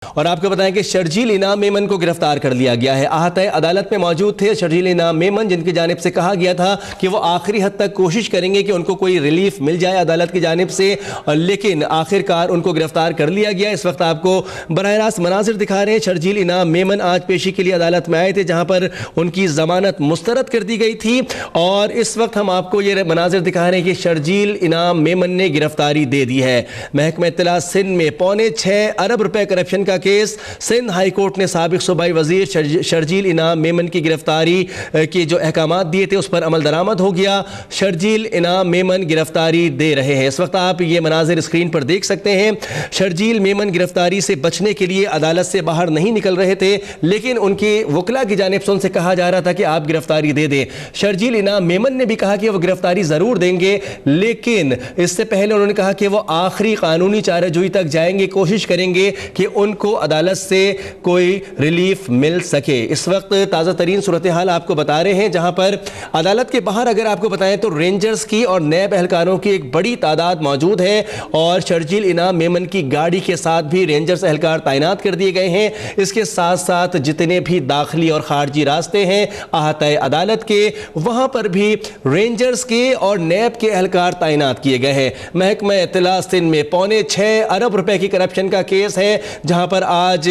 اور آپ کو بتائیں کہ شرجیل انعام میمن کو گرفتار کر لیا گیا ہے۔ احاطۂ عدالت میں موجود تھے شرجیل انعام میمن، جن کی جانب سے کہا گیا تھا کہ وہ آخری حد تک کوشش کریں گے کہ ان کو کوئی ریلیف مل جائے عدالت کی جانب سے، لیکن آخر کار ان کو گرفتار کر لیا گیا۔ اس وقت آپ کو براہ راست مناظر دکھا رہے ہیں۔ شرجیل انعام میمن آج پیشی کے لیے عدالت میں آئے تھے، جہاں پر ان کی ضمانت مسترد کر دی گئی تھی، اور اس وقت ہم آپ کو یہ مناظر دکھا رہے ہیں کہ شرجیل انعام میمن نے گرفتاری دے دی ہے۔ محکمہ اطلاع سندھ میں 6.25 ارب روپے کرپشن کا کیس، سندھ ہائی کورٹ نے سابق صوبائی وزیر شرجیل انعام میمن کی گرفتاری کے جو احکامات دیے تھے اس پر عمل درآمد ہو گیا۔ شرجیل انعام میمن گرفتاری دے رہے ہیں۔ اس وقت آپ یہ مناظر اسکرین پر دیکھ سکتے ہیں۔ شرجیل میمن گرفتاری سے بچنے کے لیے عدالت سے باہر نہیں نکل رہے تھے، لیکن ان کے وکلاء کی جانب سے ان سے کہا جا رہا تھا کہ آپ گرفتاری دے دیں۔ شرجیل انعام میمن نے بھی کہا کہ وہ گرفتاری ضرور دیں گے، لیکن اس سے پہلے انہوں نے کہا کہ وہ آخری قانونی چارہ جوئی تک جائیں گے، کوشش کریں گے کہ ان کو عدالت سے کوئی ریلیف مل سکے۔ اس وقت تازہ ترین صورتحال آپ کو بتا رہے ہیں، جہاں پر عدالت کے باہر اگر آپ کو بتائیں تو رینجرز کی اور نیب اہلکاروں کی ایک بڑی تعداد موجود ہے، اور شرجیل انعام میمن کی گاڑی کے ساتھ بھی رینجرز اہلکار تعینات کر دیے گئے ہیں۔ اس کے ساتھ ساتھ جتنے بھی داخلی اور خارجی راستے ہیں احاطۂ عدالت کے، وہاں پر بھی رینجرز کے اور نیب کے اہلکار تعینات کیے گئے ہیں۔ محکمہ اطلاع سندھ میں 6.25 ارب روپے کی کرپشن کا کیس ہے، جہاں پر آج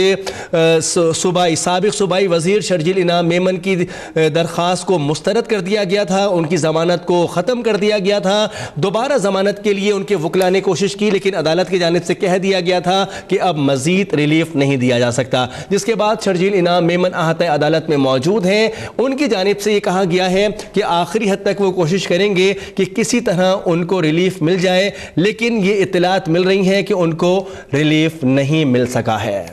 سابق صوبائی وزیر شرجیل انعام میمن کی درخواست کو مسترد کر دیا گیا تھا، ان کی ضمانت کو ختم کر دیا گیا تھا۔ دوبارہ ضمانت کے لیے ان کے وکلاء نے کوشش کی، لیکن عدالت کی جانب سے کہہ دیا گیا تھا کہ اب مزید ریلیف نہیں دیا جا سکتا، جس کے بعد شرجیل انعام میمن احاطۂ عدالت میں موجود ہیں۔ ان کی جانب سے یہ کہا گیا ہے کہ آخری حد تک وہ کوشش کریں گے کہ کسی طرح ان کو ریلیف مل جائے، لیکن یہ اطلاعات مل رہی ہیں کہ ان کو ریلیف نہیں مل سکا ہے۔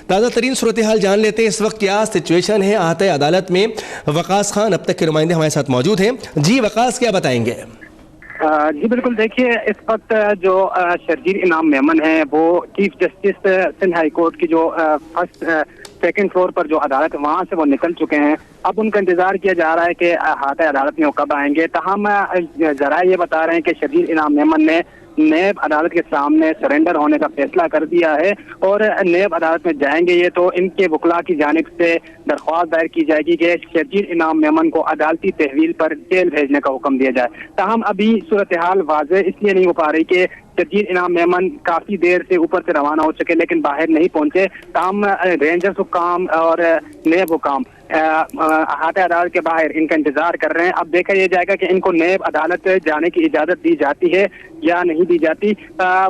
تازہ ترین صورتحال جان لیتے ہیں اس وقت کیا سچویشن ہے احاطۂ عدالت میں۔ وقاص خان اب تک کے نمائندے ہمارے ساتھ موجود ہیں۔ جی وقاص، کیا بتائیں گے؟ جی بالکل، دیکھیے اس وقت جو شرجیل انعام میمن ہیں وہ chief justice Sindh high court کی جو سیکنڈ فلور پر جو عدالت ہے وہاں سے وہ نکل چکے ہیں۔ اب ان کا انتظار کیا جا رہا ہے کہ احاطۂ عدالت میں وہ کب آئیں گے۔ تاہم ذرائع یہ بتا رہے ہیں کہ شرجیل انعام میمن نے نیب عدالت کے سامنے سرنڈر ہونے کا فیصلہ کر دیا ہے، اور نیب عدالت میں جائیں گے یہ تو ان کے وکلاء کی جانب سے درخواست دائر کی جائے گی کہ شرجیل انعام میمن کو عدالتی تحویل پر جیل بھیجنے کا حکم دیا جائے۔ تاہم ابھی صورتحال واضح اس لیے نہیں ہو پا رہی کہ شرجیل انعام میمن کافی دیر سے اوپر سے روانہ ہو چکے لیکن باہر نہیں پہنچے۔ تاہم رینجرز حکام اور نیب حکام احاطۂ عدالت کے باہر ان کا انتظار کر رہے ہیں۔ اب دیکھا یہ جائے گا کہ ان کو نیب عدالت جانے کی اجازت دی جاتی ہے یا نہیں دی جاتی۔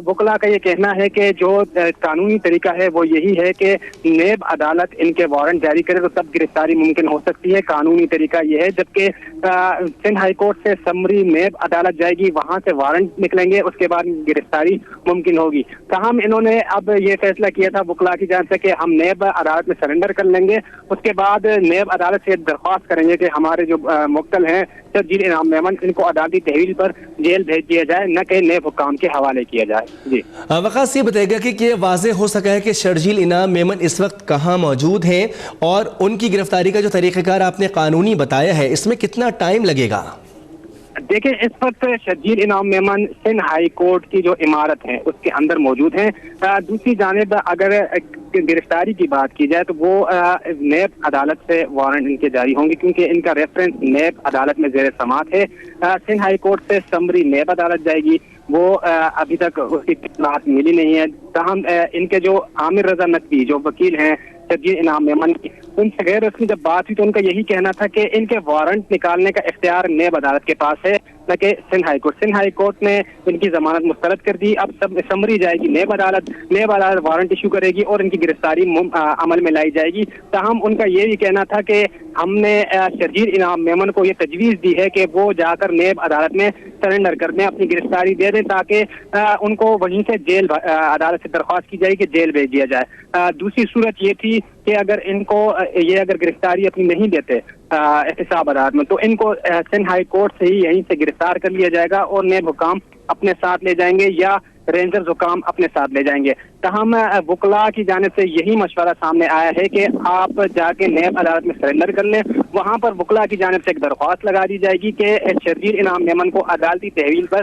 وکلاء کا یہ کہنا ہے کہ جو قانونی طریقہ ہے وہ یہی ہے کہ نیب عدالت ان کے وارنٹ جاری کرے تو تب گرفتاری ممکن ہو سکتی ہے، قانونی طریقہ یہ ہے۔ جبکہ سندھ ہائی کورٹ سے سمری نیب عدالت جائے گی، وہاں سے وارنٹ نکلیں گے، اس کے بعد گرفتاری ممکن ہوگی۔ تاہم انہوں نے اب یہ فیصلہ کیا تھا وکلاء کی جانب سے کہ ہم نیب عدالت میں سرنڈر کر لیں گے، اس کے بعد نیب عدالت سے درخواست کریں گے کہ ہمارے جو مقتل ہیں شرجیل انعام میمن ان کو عدالتی تحویل پر جیل بھیج دیا جائے، نہ کہ نیب حکام کے حوالے کیا جائے۔ جی وقاص، یہ بتائے گا کہ یہ واضح ہو سکا ہے کہ شرجیل انعام میمن اس وقت کہاں موجود ہیں، اور ان کی گرفتاری کا جو طریقہ کار آپ نے قانونی بتایا ہے اس میں کتنا ٹائم لگے گا؟ دیکھیں اس وقت شرجیل انعام میمن سندھ ہائی کورٹ کی جو عمارت ہے اس کے اندر موجود ہیں۔ دوسری جانب اگر گرفتاری کی بات کی جائے تو وہ نیب عدالت سے وارنٹ ان کے جاری ہوں گے، کیونکہ ان کا ریفرنس نیب عدالت میں زیر سماعت ہے۔ سندھ ہائی کورٹ سے سمری نیب عدالت جائے گی، وہ ابھی تک اس کی اطلاعات ملی نہیں ہے۔ تاہم ان کے جو عامر رضا نقوی جو وکیل ہیں شرجیل انعام میمن کی، ان سے غیر رسمی جب بات ہوئی تو ان کا یہی کہنا تھا کہ ان کے وارنٹ نکالنے کا اختیار نیب عدالت کے پاس ہے، نہ کہ Sindh high court. Sindh high court نے ان کی ضمانت مسترد کر دی، اب سمری جائے گی نیب عدالت وارنٹ ایشو کرے گی اور ان کی گرفتاری عمل میں لائی جائے گی۔ تاہم ان کا یہ بھی کہنا تھا کہ ہم نے شرجیل انعام میمن کو یہ تجویز دی ہے کہ وہ جا کر نیب عدالت میں سرنڈر کر دیں، اپنی گرفتاری دے دیں، تاکہ ان کو وہیں سے جیل عدالت سے درخواست کی جائے کہ جیل بھیج دیا جائے۔ دوسری صورت یہ تھی کہ اگر ان کو یہ اگر گرفتاری اپنی نہیں دیتے احتساب عدالت میں تو ان کو سندھ ہائی کورٹ سے ہی یہیں سے گرفتار کر لیا جائے گا اور نیب حکام اپنے ساتھ لے جائیں گے یا رینجرز حکام اپنے ساتھ لے جائیں گے۔ تاہم وکلاء کی جانب سے یہی مشورہ سامنے آیا ہے کہ آپ جا کے نیب عدالت میں سرنڈر کر لیں، وہاں پر وکلاء کی جانب سے ایک درخواست لگا دی جائے گی کہ شرجیل انعام میمن کو عدالتی تحویل پر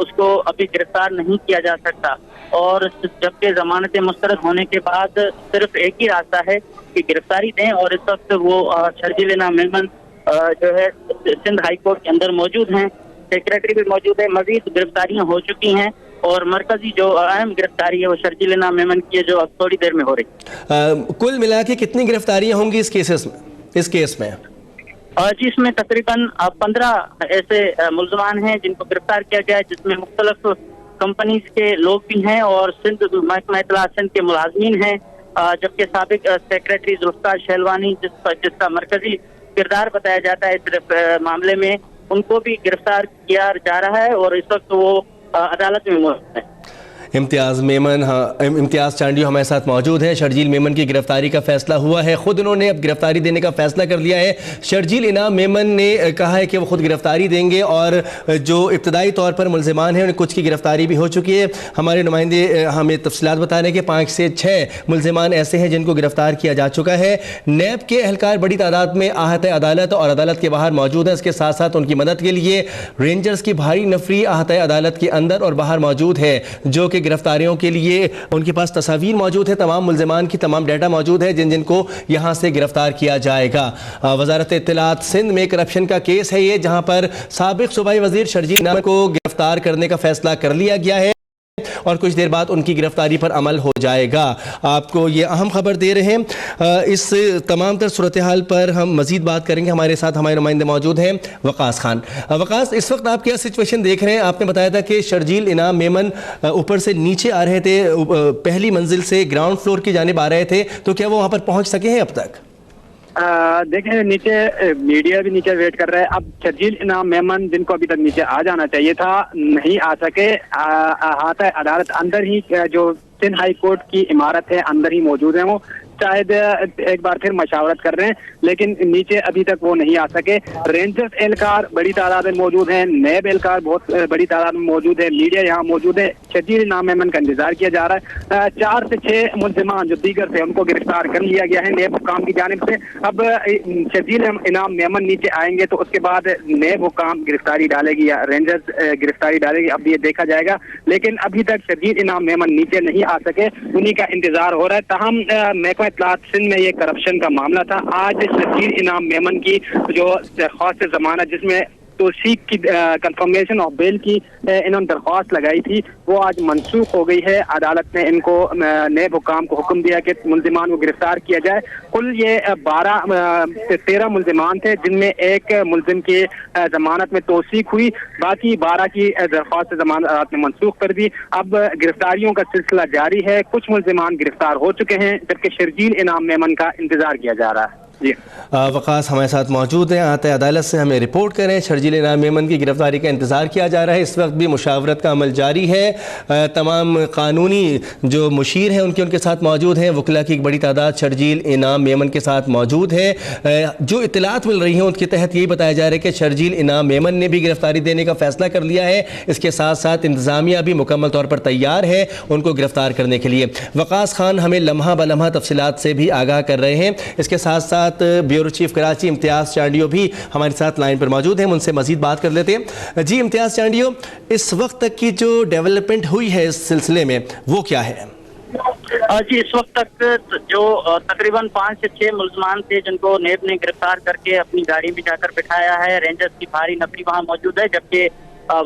اس کو ابھی گرفتار نہیں کیا جا سکتا، اور جبکہ ضمانتیں مسترد ہونے کے بعد صرف ایک ہی راستہ ہے کہ گرفتاری دیں، اور اس وقت وہ شرجیل انعام میمن جو ہے سندھ ہائی کورٹ کے اندر موجود ہیں، سیکریٹری بھی موجود ہے، مزید گرفتاریاں ہو چکی ہیں، اور مرکزی جو اہم گرفتاری ہے وہ شرجیل انعام میمن کی ہے جو اب تھوڑی دیر میں ہو رہی۔ کل ملا کے کتنی گرفتاریاں ہوں گی اس کیس میں؟ جی اس میں تقریباً 15 ایسے ملزمان ہیں جن کو گرفتار کیا گیا ہے، جس میں مختلف کمپنیز کے لوگ بھی ہیں اور سندھ محکمہ اطلاعات سندھ کے ملازمین ہیں، جبکہ سابق سیکریٹری ذوالفقار شہلوانی جس کا مرکزی کردار بتایا جاتا ہے اس معاملے میں، ان کو بھی گرفتار کیا جا رہا ہے اور اس وقت وہ عدالت میں موجود ہیں۔ امتیاز چانڈیو ہمارے ساتھ موجود ہیں۔ شرجیل میمن کی گرفتاری کا فیصلہ ہوا ہے، خود انہوں نے اب گرفتاری دینے کا فیصلہ کر لیا ہے۔ شرجیل انعام میمن نے کہا ہے کہ وہ خود گرفتاری دیں گے، اور جو ابتدائی طور پر ملزمان ہیں ان کچھ کی گرفتاری بھی ہو چکی ہے۔ ہمارے نمائندے ہمیں تفصیلات بتا رہے ہیں کہ 5 سے 6 ملزمان ایسے ہیں جن کو گرفتار کیا جا چکا ہے۔ نیب کے اہلکار بڑی تعداد میں احاطہ عدالت اور عدالت کے باہر موجود ہیں، اس کے ساتھ ساتھ ان کی مدد کے لیے رینجرز کی بھاری نفری احاطہ عدالت کے اندر اور باہر موجود ہے، جو کہ گرفتاریوں کے لیے ان کے پاس تصاویر موجود ہے، تمام ملزمان کی تمام ڈیٹا موجود ہے جن کو یہاں سے گرفتار کیا جائے گا۔ وزارت اطلاعات سندھ میں کرپشن کا کیس ہے یہ، جہاں پر سابق صوبائی وزیر شرجیل انعام کو گرفتار کرنے کا فیصلہ کر لیا گیا ہے اور کچھ دیر بعد ان کی گرفتاری پر عمل ہو جائے گا۔ آپ کو یہ اہم خبر دے رہے ہیں۔ اس تمام تر صورتحال پر ہم مزید بات کریں گے۔ ہمارے ساتھ ہمارے نمائندے موجود ہیں وقاص خان۔ وقاص، اس وقت آپ کیا سچویشن دیکھ رہے ہیں؟ آپ نے بتایا تھا کہ شرجیل انعام میمن اوپر سے نیچے آ رہے تھے، پہلی منزل سے گراؤنڈ فلور کی جانب آ رہے تھے، تو کیا وہ وہاں پر پہنچ سکے ہیں اب تک؟ دیکھیں نیچے میڈیا بھی نیچے ویٹ کر رہا ہے۔ اب شرجیل انعام میمن جن کو ابھی تک نیچے آ جانا چاہیے تھا نہیں آ سکے۔ احاطہ عدالت اندر ہی جو سندھ ہائی کورٹ کی عمارت ہے اندر ہی موجود ہیں، وہ شاید ایک بار پھر مشاورت کر رہے ہیں، لیکن نیچے ابھی تک وہ نہیں آ سکے۔ رینجرز اہلکار بڑی تعداد میں موجود ہیں، نیب اہلکار بہت بڑی تعداد میں موجود ہے، میڈیا یہاں موجود ہے۔ شرجیل انعام میمن کا انتظار کیا جا رہا ہے۔ 4 سے 6 ملزمان جو دیگر تھے ان کو گرفتار کر لیا گیا ہے نیب حکام کی جانب سے۔ اب شرجیل انعام میمن نیچے آئیں گے تو اس کے بعد نیب حکام گرفتاری ڈالے گی یا رینجرز گرفتاری ڈالے گی، اب یہ دیکھا جائے گا، لیکن ابھی تک شرجیل انعام میمن نیچے نہیں آ سکے، انہی کا انتظار ہو رہا ہے۔ تاہم محکمہ اطلاعات سندھ میں یہ کرپشن کا معاملہ تھا۔ آج شرجیل انعام میمن کی جو درخواست ضمانت جس میں توثیق کی کنفرمیشن آف بیل کی انہوں نے درخواست لگائی تھی، وہ آج منسوخ ہو گئی ہے۔ عدالت نے ان کو نیب حکام کو حکم دیا کہ ملزمان کو گرفتار کیا جائے۔ کل یہ 13 ملزمان تھے، جن میں ایک ملزم کی ضمانت میں توثیق ہوئی، باقی 12 کی درخواست ضمانت عدالت نے منسوخ کر دی۔ اب گرفتاریوں کا سلسلہ جاری ہے، کچھ ملزمان گرفتار ہو چکے ہیں جبکہ شرجیل انعام میمن کا انتظار کیا جا رہا ہے۔ جی وقاص ہمارے ساتھ موجود ہیں، احاطہ عدالت سے ہمیں رپورٹ کریں۔ شرجیل انعام میمن کی گرفتاری کا انتظار کیا جا رہا ہے، اس وقت بھی مشاورت کا عمل جاری ہے۔ تمام قانونی جو مشیر ہیں ان کے ساتھ موجود ہیں، وکلا کی ایک بڑی تعداد شرجیل انعام میمن کے ساتھ موجود ہے۔ جو اطلاعات مل رہی ہیں ان کے تحت یہی بتایا جا رہا ہے کہ شرجیل انعام میمن نے بھی گرفتاری دینے کا فیصلہ کر لیا ہے، اس کے ساتھ ساتھ انتظامیہ بھی مکمل طور پر تیار ہے ان کو گرفتار کرنے کے لیے۔ وقاص خان ہمیں لمحہ بلمحہ تفصیلات سے بھی آگاہ کر رہے ہیں۔ اس کے ساتھ ساتھ بیورو چیف کراچی امتیاز چانڈیو بھی ہمارے ساتھ لائن پر موجود ہیں، ہم ان سے مزید بات کر لیتے ہیں۔ جی امتیاز چانڈیو، اس وقت تک کی جو ڈیولپمنٹ ہوئی ہے اس سلسلے میں وہ کیا ہے؟ جی اس وقت تک جو تقریباً 5 سے 6 ملزمان تھے جن کو نیب نے گرفتار کر کے اپنی گاڑی میں جا کر بٹھایا ہے، رینجرز کی بھاری نفری وہاں موجود ہے، جبکہ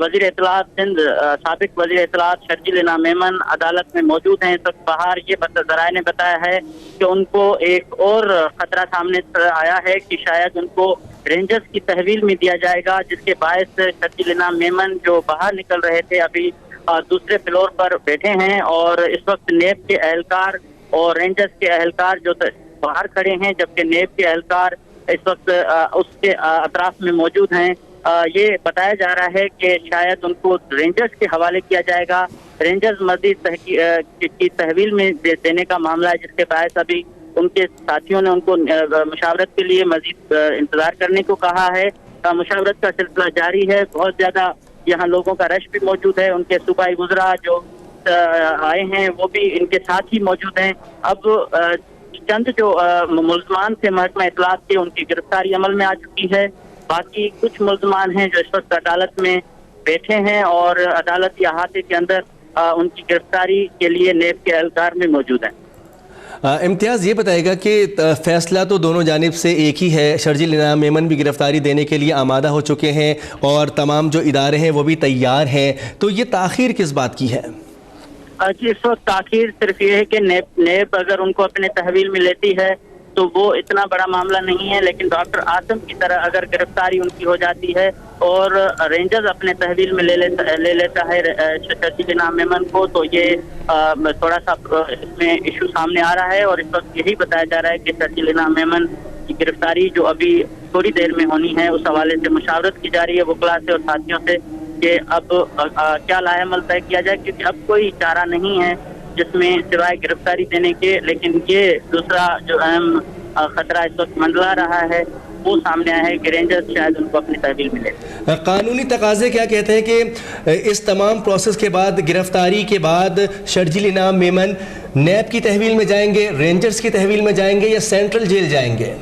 وزیر اطلاعات سندھ سابق وزیر اطلاعات شرجیل انعام میمن عدالت میں موجود ہیں۔ اس وقت باہر یہ ذرائع نے بتایا ہے کہ ان کو ایک اور خطرہ سامنے آیا ہے کہ شاید ان کو رینجرز کی تحویل میں دیا جائے گا، جس کے باعث شرجیل انعام میمن جو باہر نکل رہے تھے ابھی دوسرے فلور پر بیٹھے ہیں، اور اس وقت نیب کے اہلکار اور رینجرز کے اہلکار جو باہر کھڑے ہیں، جبکہ نیب کے اہلکار اس وقت اس کے اطراف میں موجود ہیں۔ یہ بتایا جا رہا ہے کہ شاید ان کو رینجرز کے حوالے کیا جائے گا۔ رینجرز مزید کی تحویل میں دینے کا معاملہ ہے، جس کے باعث ابھی ان کے ساتھیوں نے ان کو مشاورت کے لیے مزید انتظار کرنے کو کہا ہے۔ مشاورت کا سلسلہ جاری ہے، بہت زیادہ یہاں لوگوں کا رش بھی موجود ہے، ان کے صوبائی وزراء جو آئے ہیں وہ بھی ان کے ساتھ ہی موجود ہیں۔ اب چند جو ملزمان تھے محکمہ اطلاعات کے، ان کی گرفتاری عمل میں آ چکی ہے، باقی کچھ ملزمان ہیں جو اس وقت عدالت میں بیٹھے ہیں اور عدالتی احاطے کے اندر ان کی گرفتاری کے لیے نیب کے اہلکار میں موجود ہیں۔ امتیاز یہ بتائے گا کہ فیصلہ تو دونوں جانب سے ایک ہی ہے، شرجیل انعام میمن بھی گرفتاری دینے کے لیے آمادہ ہو چکے ہیں اور تمام جو ادارے ہیں وہ بھی تیار ہیں، تو یہ تاخیر کس بات کی ہے؟ جی اس وقت تاخیر صرف یہ ہے کہ نیب اگر ان کو اپنے تحویل میں لیتی ہے تو وہ اتنا بڑا معاملہ نہیں ہے، لیکن ڈاکٹر عاصم کی طرح اگر گرفتاری ان کی ہو جاتی ہے اور رینجرز اپنے تحویل میں لے لیتا ہے شرجیل انعام میمن کو، تو یہ تھوڑا سا اس میں ایشو سامنے آ رہا ہے، اور اس وقت یہی بتایا جا رہا ہے کہ شرجیل انعام میمن کی گرفتاری جو ابھی تھوڑی دیر میں ہونی ہے اس حوالے سے مشاورت کی جا رہی ہے وکلاء سے اور ساتھیوں سے کہ اب کیا لائحہ عمل طے کیا جائے، کیونکہ اب کوئی چارہ نہیں ہے جس میں سوائے گرفتاری دینے کے، لیکن یہ دوسرا جو اہم خطرہ اس وقت منڈلا رہا ہے وہ سامنے آیا ہے کہ رینجرز شاید ان کو اپنی تحویل ملے۔ قانونی تقاضے کیا کہتے ہیں کہ اس تمام پروسیس کے بعد، گرفتاری کے بعد شرجیل انعام میمن نیب کی تحویل میں جائیں گے، رینجرز کی تحویل میں جائیں گے یا سینٹرل جیل جائیں گے؟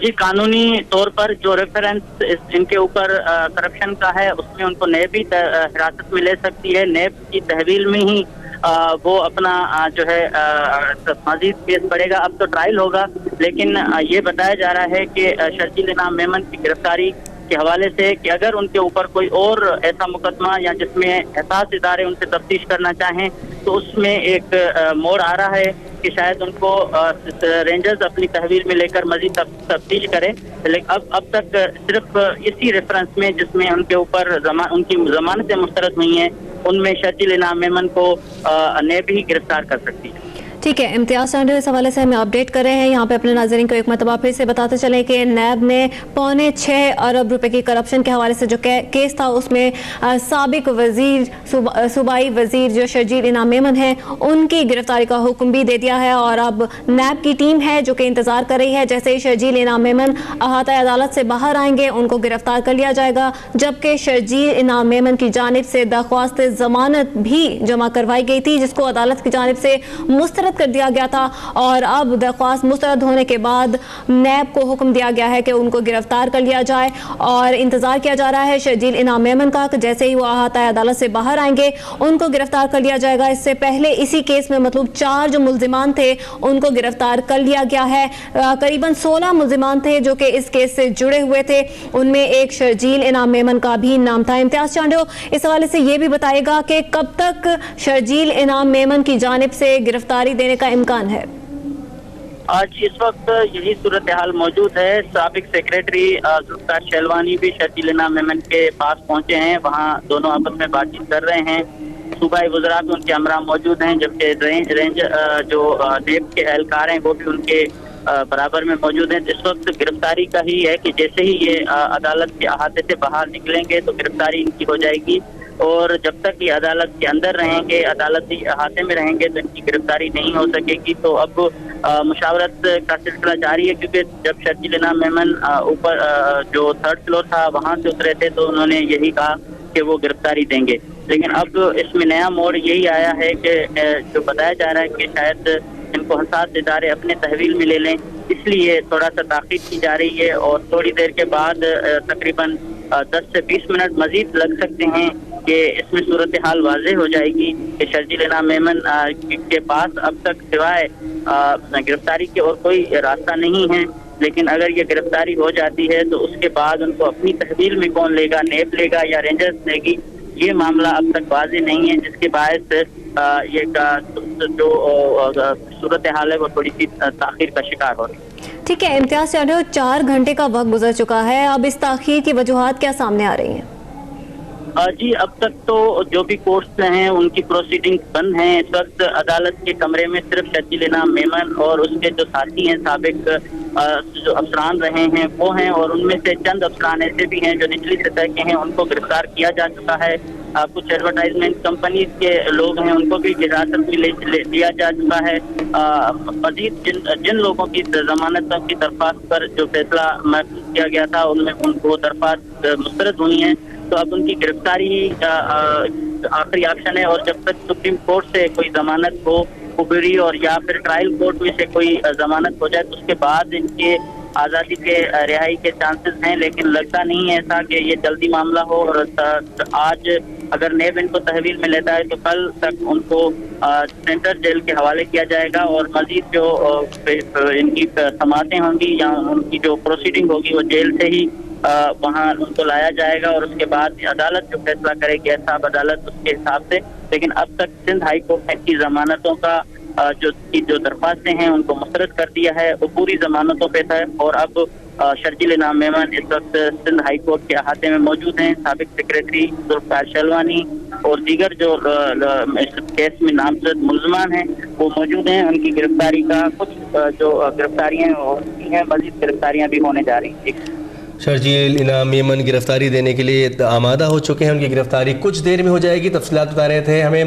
جی قانونی طور پر جو ریفرنس ان کے اوپر کرپشن کا ہے اس میں ان کو نیب ہی حراست میں لے سکتی ہے، نیب کی تحویل میں ہی وہ اپنا جو ہے مزید کیس بڑھے گا۔ اب تو ٹرائل ہوگا، لیکن یہ بتایا جا رہا ہے کہ شرجیل انعام میمن کی گرفتاری کے حوالے سے کہ اگر ان کے اوپر کوئی اور ایسا مقدمہ یا جس میں حساس ادارے ان سے تفتیش کرنا چاہیں تو اس میں ایک موڑ آ رہا ہے کہ شاید ان کو رینجرز اپنی تحویل میں لے کر مزید تفتیش کرے، لیکن اب تک صرف اسی ریفرنس میں جس میں ان کے اوپر ان کی ضمانتیں مسترد ہوئی ہیں ان میں شرجیل انعام میمن کو نیب ہی گرفتار کر سکتی ہے۔ ٹھیک ہے، امتیاز چانڈے اس حوالے سے ہمیں اپڈیٹ کر رہے ہیں۔ یہاں پہ اپنے ناظرین کو ایک مرتبہ پھر سے بتاتے چلیں کہ نیب نے 6.25 ارب روپے کی کرپشن کے حوالے سے جو کیس تھا اس میں سابق صوبائی وزیر جو شرجیل انعام میمن ہیں ان کی گرفتاری کا حکم بھی دے دیا ہے، اور اب نیب کی ٹیم ہے جو کہ انتظار کر رہی ہے جیسے ہی شرجیل انعام میمن احاطہ عدالت سے باہر آئیں گے ان کو گرفتار کر لیا جائے گا، جبکہ شرجیل انعام میمن کی جانب سے درخواست ضمانت بھی جمع کروائی گئی تھی جس کو عدالت کی جانب سے مسترد کر دیا گیا تھا، اور اب درخواست مسترد ہونے کے بعد نیب کو حکم دیا گیا ہے کہ ان کو گرفتار کر لیا جائے، اور انتظار کیا جا رہا ہے شرجیل انعام میمن کا کہ جیسے ہی وہ احاطہ عدالت سے باہر آئیں گے ان کو گرفتار کر لیا جائے گا۔ اس سے پہلے اسی کیس میں مطلوب 4 جو ملزمان تھے ان کو گرفتار کر لیا گیا ہے، قریباً 16 ملزمان تھے جو کہ اس کیس سے جڑے ہوئے تھے، ان میں ایک شرجیل انعام میمن کا بھی نام تھا۔ امتیاز چانڈو اس حوالے سے یہ بھی بتائے گا کہ کب تک شرجیل انعام میمن کی جانب سے گرفتاری دینے کا امکان ہے؟ آج اس وقت یہی صورتحال موجود ہے۔ سابق سیکریٹری ذوالفقار شہلوانی بھی شرجیل انعام میمن کے پاس پہنچے ہیں، وہاں دونوں آپس میں بات چیت کر رہے ہیں، صوبائی وزراء بھی ان کے ہمراہ موجود ہیں، جبکہ رینج جو نیب کے اہلکار ہیں وہ بھی ان کے برابر میں موجود ہیں۔ اس وقت گرفتاری کا ہی ہے کہ جیسے ہی یہ عدالت کے احاطے سے باہر نکلیں گے تو گرفتاری ان کی ہو جائے گی، اور جب تک یہ عدالت کے اندر رہیں گے، عدالتی احاطے میں رہیں گے تو ان کی گرفتاری نہیں ہو سکے گی۔ تو اب مشاورت کا سلسلہ جاری ہے، کیونکہ جب شرجیل انعام میمن اوپر جو 3rd فلور تھا وہاں سے اترے تھے تو انہوں نے یہی کہا کہ وہ گرفتاری دیں گے، لیکن اب اس میں نیا موڑ یہی آیا ہے کہ جو بتایا جا رہا ہے کہ شاید ان کو حساس ادارے اپنے تحویل میں لے لیں، اس لیے تھوڑا سا تاخیر کی جا رہی ہے، اور تھوڑی دیر کے بعد تقریباً 10 سے 20 منٹ مزید لگ سکتے ہیں کہ اس میں صورتحال واضح ہو جائے گی کہ شرجیل انعام میمن کے پاس اب تک سوائے گرفتاری کے اور کوئی راستہ نہیں ہے، لیکن اگر یہ گرفتاری ہو جاتی ہے تو اس کے بعد ان کو اپنی تحویل میں کون لے گا، نیب لے گا یا رینجرز لے گی، یہ معاملہ اب تک واضح نہیں ہے، جس کے باعث یہ جو صورتحال ہے وہ تھوڑی سی تاخیر کا شکار ہو رہی ہے۔ ٹھیک ہے، امتیاز چانڈے 4 گھنٹے کا وقت گزر چکا ہے، اب اس تاخیر کی وجوہات کیا سامنے آ رہی ہیں؟ جی اب تک تو جو بھی کورٹس ہیں ان کی پروسیڈنگ بند ہیں۔ اس وقت عدالت کے کمرے میں صرف شرجیل انعام میمن اور اس کے جو ساتھی ہیں سابق جو افسران رہے ہیں وہ ہیں، اور ان میں سے چند افسران ایسے بھی ہیں جو نچلی سطح کے ہیں، ان کو گرفتار کیا جا چکا ہے۔ کچھ ایڈورٹائزمنٹ کمپنیز کے لوگ ہیں ان کو بھی حراست میں لیا جا چکا ہے۔ مزید جن لوگوں کی ضمانتوں کی درخواست پر جو فیصلہ محفوظ کیا گیا تھا ان میں ان کو درخواست مسترد ہوئی ہیں، تو اب ان کی گرفتاری آخری آپشن ہے، اور جب تک سپریم کورٹ سے کوئی ضمانت ہو قبوری اور یا پھر ٹرائل کورٹ میں سے کوئی ضمانت ہو جائے تو اس کے بعد ان کے آزادی کے رہائی کے چانسز ہیں، لیکن لگتا نہیں ہے ایسا کہ یہ جلدی معاملہ ہو، اور آج اگر نیب ان کو تحویل میں لیتا ہے تو کل تک ان کو سینٹرل جیل کے حوالے کیا جائے گا، اور مزید جو ان کی سماعتیں ہوں گی یا ان کی جو پروسیڈنگ ہوگی وہ جیل سے ہی وہاں ان کو لایا جائے گا، اور اس کے بعد عدالت جو فیصلہ کرے گی احتساب عدالت اس کے حساب سے۔ لیکن اب تک سندھ ہائی کورٹ نے کی ضمانتوں کا جو درخواستیں ہیں ان کو مسترد کر دیا ہے، وہ پوری ضمانتوں پہ تھا، اور اب شرجیل انعام میمن اس وقت سندھ ہائی کورٹ کے احاطے میں موجود ہیں۔ سابق سیکریٹری ذوالفقار شلوانی اور دیگر جو اس کیس میں نامزد ملزمان ہیں وہ موجود ہیں۔ ان کی گرفتاری کا کچھ جو گرفتاریاں ہوتی ہیں، مزید گرفتاریاں بھی ہونے جا رہی ہیں۔ شرجیل انعام میمن گرفتاری دینے کے لیے آمادہ ہو چکے ہیں، ان کی گرفتاری کچھ دیر میں ہو جائے گی، تفصیلات بتا رہے تھے ہمیں